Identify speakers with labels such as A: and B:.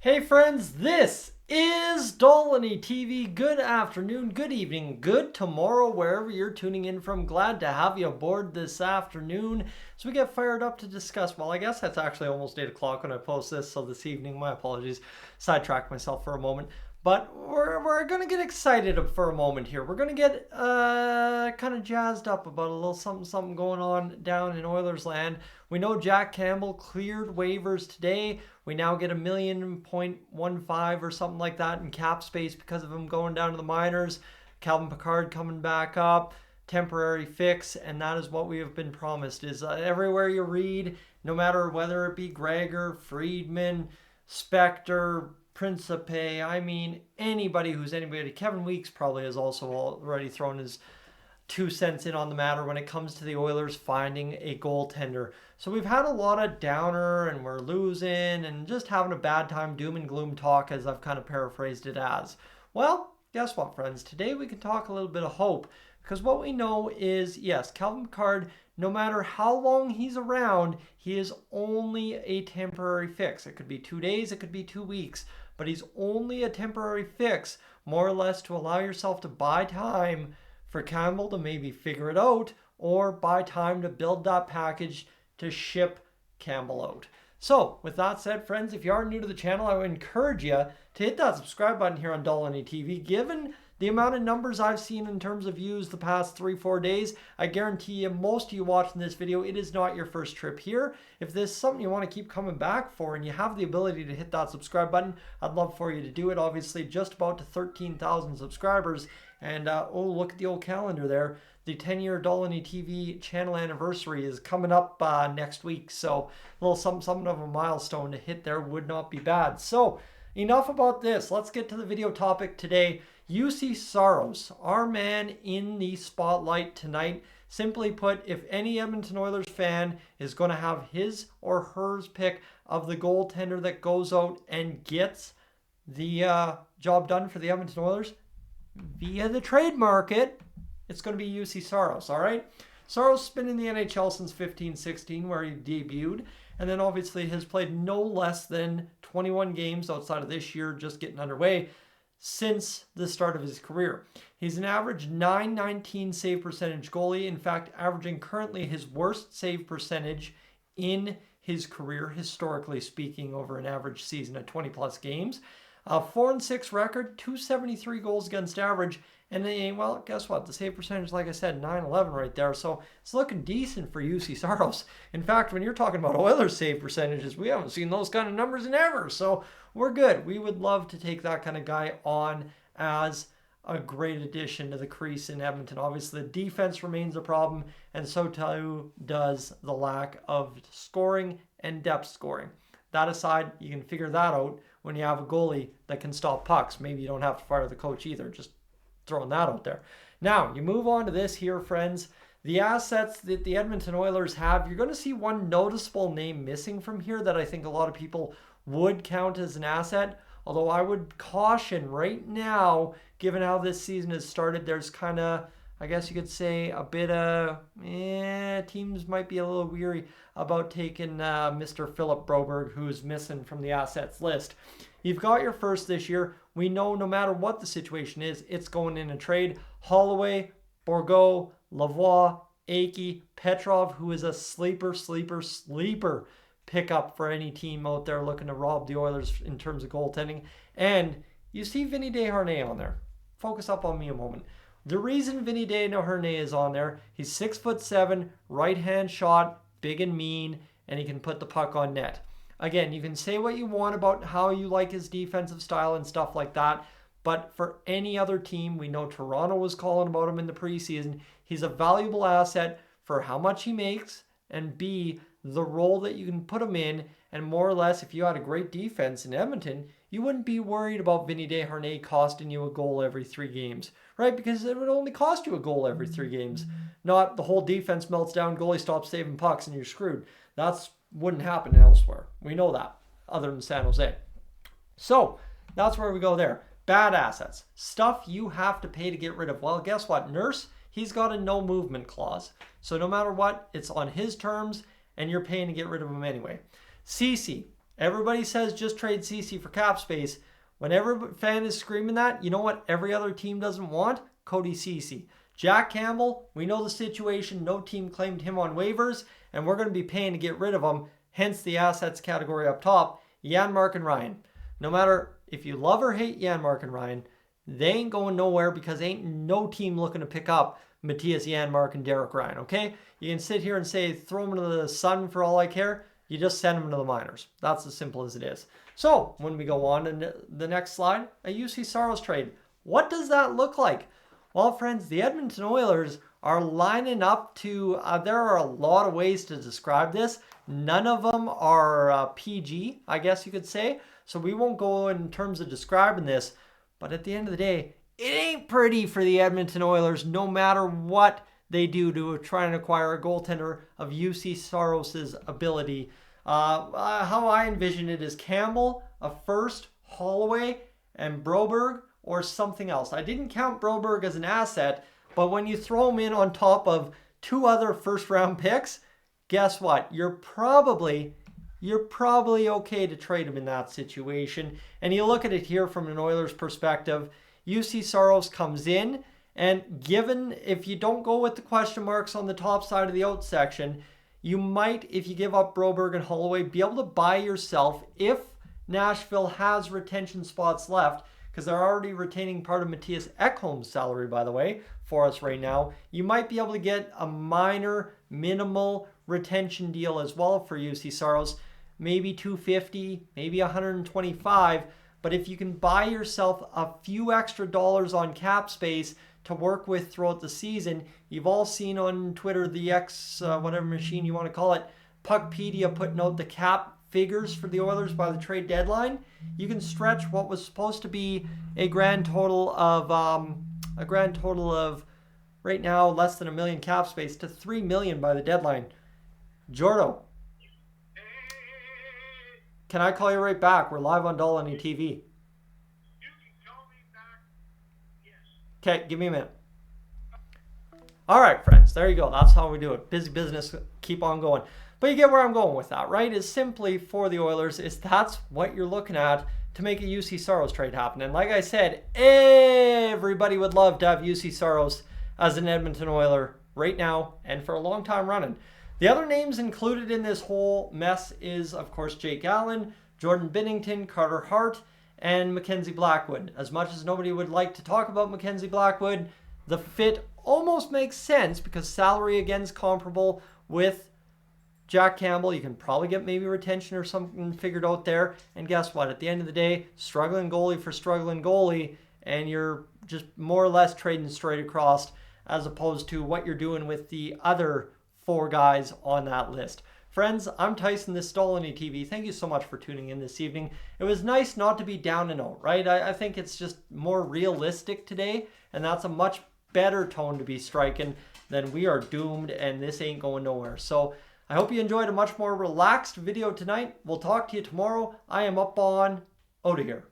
A: Hey friends, this is Dolany TV. Good afternoon, good evening, good tomorrow, wherever you're tuning in from. Glad to have you aboard this afternoon. So we get fired up to discuss, well, I guess that's actually almost 8 o'clock when I post this, so this evening, my apologies, sidetracked myself for a moment. But we're going to get excited for a moment here. We're going to get kind of jazzed up about a little something going on down in Oilers land. We know Jack Campbell cleared waivers today. We now get $1.15 or something like that in cap space because of him going down to the minors. Calvin Pickard coming back up. Temporary fix, and that is what we have been promised. Is everywhere you read, no matter whether it be Gregor, Friedman, Spector, Principe, I mean, anybody who's anybody. Kevin Weeks probably has also already thrown his 2 cents in on the matter when it comes to the Oilers finding a goaltender. So we've had a lot of downer and we're losing and just having a bad time, doom and gloom talk, as I've kind of paraphrased it as. Well, guess what, friends? Today we can talk a little bit of hope, because what we know is, yes, Calvin Pickard, no matter how long he's around, he is only a temporary fix. It could be 2 days, it could be 2 weeks, but he's only a temporary fix, more or less to allow yourself to buy time for Campbell to maybe figure it out, or buy time to build that package to ship Campbell out. So, with that said, friends, if you are new to the channel, I would encourage you to hit that subscribe button here on Dolany TV. Given the amount of numbers I've seen in terms of views the past 3-4 days, I guarantee you, most of you watching this video, it is not your first trip here. If this is something you want to keep coming back for and you have the ability to hit that subscribe button, I'd love for you to do it. Obviously, just about to 13,000 subscribers. And oh, look at the old calendar there. The 10-year Dolany TV channel anniversary is coming up next week. So a little something of a milestone to hit there would not be bad. So enough about this. Let's get to the video topic today. Juuse Saros, our man in the spotlight tonight. Simply put, if any Edmonton Oilers fan is going to have his or hers pick of the goaltender that goes out and gets the job done for the Edmonton Oilers via the trade market, it's going to be Juuse Saros, all right? Saros has been in the NHL since 15-16, where he debuted, and then obviously has played no less than 21 games outside of this year, just getting underway, since the start of his career. He's an average .919 save percentage goalie, in fact, averaging currently his worst save percentage in his career, historically speaking, over an average season of 20-plus games. 4-6 record, 273 goals against average, and then, well, guess what? The save percentage, like I said, .911 right there. So it's looking decent for Juuse Saros. In fact, when you're talking about Oilers save percentages, we haven't seen those kind of numbers in ever. So we're good. We would love to take that kind of guy on as a great addition to the crease in Edmonton. Obviously, the defense remains a problem, and so too does the lack of scoring and depth scoring. That aside, you can figure that out when you have a goalie that can stop pucks. Maybe you don't have to fire the coach either. Just throwing that out there. Now, you move on to this here, friends. The assets that the Edmonton Oilers have, you're going to see one noticeable name missing from here that I think a lot of people would count as an asset. Although I would caution right now, given how this season has started, there's kind of, I guess you could say, a bit of, teams might be a little weary about taking Mr. Philip Broberg, who's missing from the assets list. You've got your first this year. We know no matter what the situation is, it's going in a trade. Holloway, Bourgault, Lavoie, Akey, Petrov, who is a sleeper pickup for any team out there looking to rob the Oilers in terms of goaltending. And you see Vinny Desharnais on there. Focus up on me a moment. The reason Vinny Desharnais is on there, he's 6'7", right-hand shot, big and mean, and he can put the puck on net. Again, you can say what you want about how you like his defensive style and stuff like that, but for any other team, we know Toronto was calling about him in the preseason. He's a valuable asset for how much he makes, and B, the role that you can put him in, and more or less, if you had a great defense in Edmonton, you wouldn't be worried about Vinny Desharnais costing you a goal every 3 games, right? Because it would only cost you a goal every 3 games, not the whole defense melts down, goalie stops saving pucks, and you're screwed. That's wouldn't happen elsewhere. We know that, other than San Jose. So that's where we go there. Bad assets. Stuff you have to pay to get rid of. Well, guess what? Nurse, he's got a no movement clause. So no matter what, it's on his terms, and you're paying to get rid of him anyway. Ceci, Everybody says just trade CC for cap space. When every fan is screaming that, you know what every other team doesn't want? Cody CC. Jack Campbell, we know the situation. No team claimed him on waivers, and we're going to be paying to get rid of him. Hence the assets category up top. Janmark and Ryan. No matter if you love or hate Janmark and Ryan, they ain't going nowhere because ain't no team looking to pick up Matthias Janmark and Derek Ryan, okay? You can sit here and say, throw them to the sun for all I care. You just send them to the minors. That's as simple as it is. So, when we go on to the next slide, a Juuse Saros trade. What does that look like? Well, friends, the Edmonton Oilers are lining up to, there are a lot of ways to describe this. None of them are PG, I guess you could say. So we won't go in terms of describing this. But at the end of the day, it ain't pretty for the Edmonton Oilers, no matter what they do to try and acquire a goaltender of Juuse Saros' ability. How I envision it is Campbell, a first, Holloway, and Broberg, or something else. I didn't count Broberg as an asset, but when you throw him in on top of 2 other first-round picks, guess what? You're probably okay to trade him in that situation. And you look at it here from an Oilers perspective, Juuse Saros comes in, and given if you don't go with the question marks on the top side of the out section, you might, if you give up Broberg and Holloway, be able to buy yourself, if Nashville has retention spots left, because they're already retaining part of Matthias Ekholm's salary, by the way, for us right now, you might be able to get a minor, minimal retention deal as well for Juuse Saros. Maybe $250, maybe $125. But if you can buy yourself a few extra dollars on cap space to work with throughout the season, you've all seen on Twitter the whatever machine you want to call it, Puckpedia putting out the cap figures for the Oilers by the trade deadline. You can stretch what was supposed to be a grand total of right now less than $1 million cap space to $3 million by the deadline. Jordo, can I call you right back? We're live on Dolany TV.
B: You can call me back. Yes.
A: Okay, give me a minute. All right, friends, there you go. That's how we do it. Busy business, keep on going. But you get where I'm going with that, right? Is simply for the Oilers, is that's what you're looking at to make a Juuse Saros trade happen. And like I said, everybody would love to have Juuse Saros as an Edmonton Oiler right now and for a long time running. The other names included in this whole mess is, of course, Jake Allen, Jordan Binnington, Carter Hart, and Mackenzie Blackwood. As much as nobody would like to talk about Mackenzie Blackwood, the fit almost makes sense because salary again is comparable with Jack Campbell. You can probably get maybe retention or something figured out there. And guess what? At the end of the day, struggling goalie for struggling goalie, and you're just more or less trading straight across as opposed to what you're doing with the other 4 guys on that list. Friends, I'm Tyson, this is Dolany TV. Thank you so much for tuning in this evening. It was nice not to be down and out, right? I think it's just more realistic today, and that's a much better tone to be striking than we are doomed and this ain't going nowhere. So I hope you enjoyed a much more relaxed video tonight. We'll talk to you tomorrow. I am up on out of here.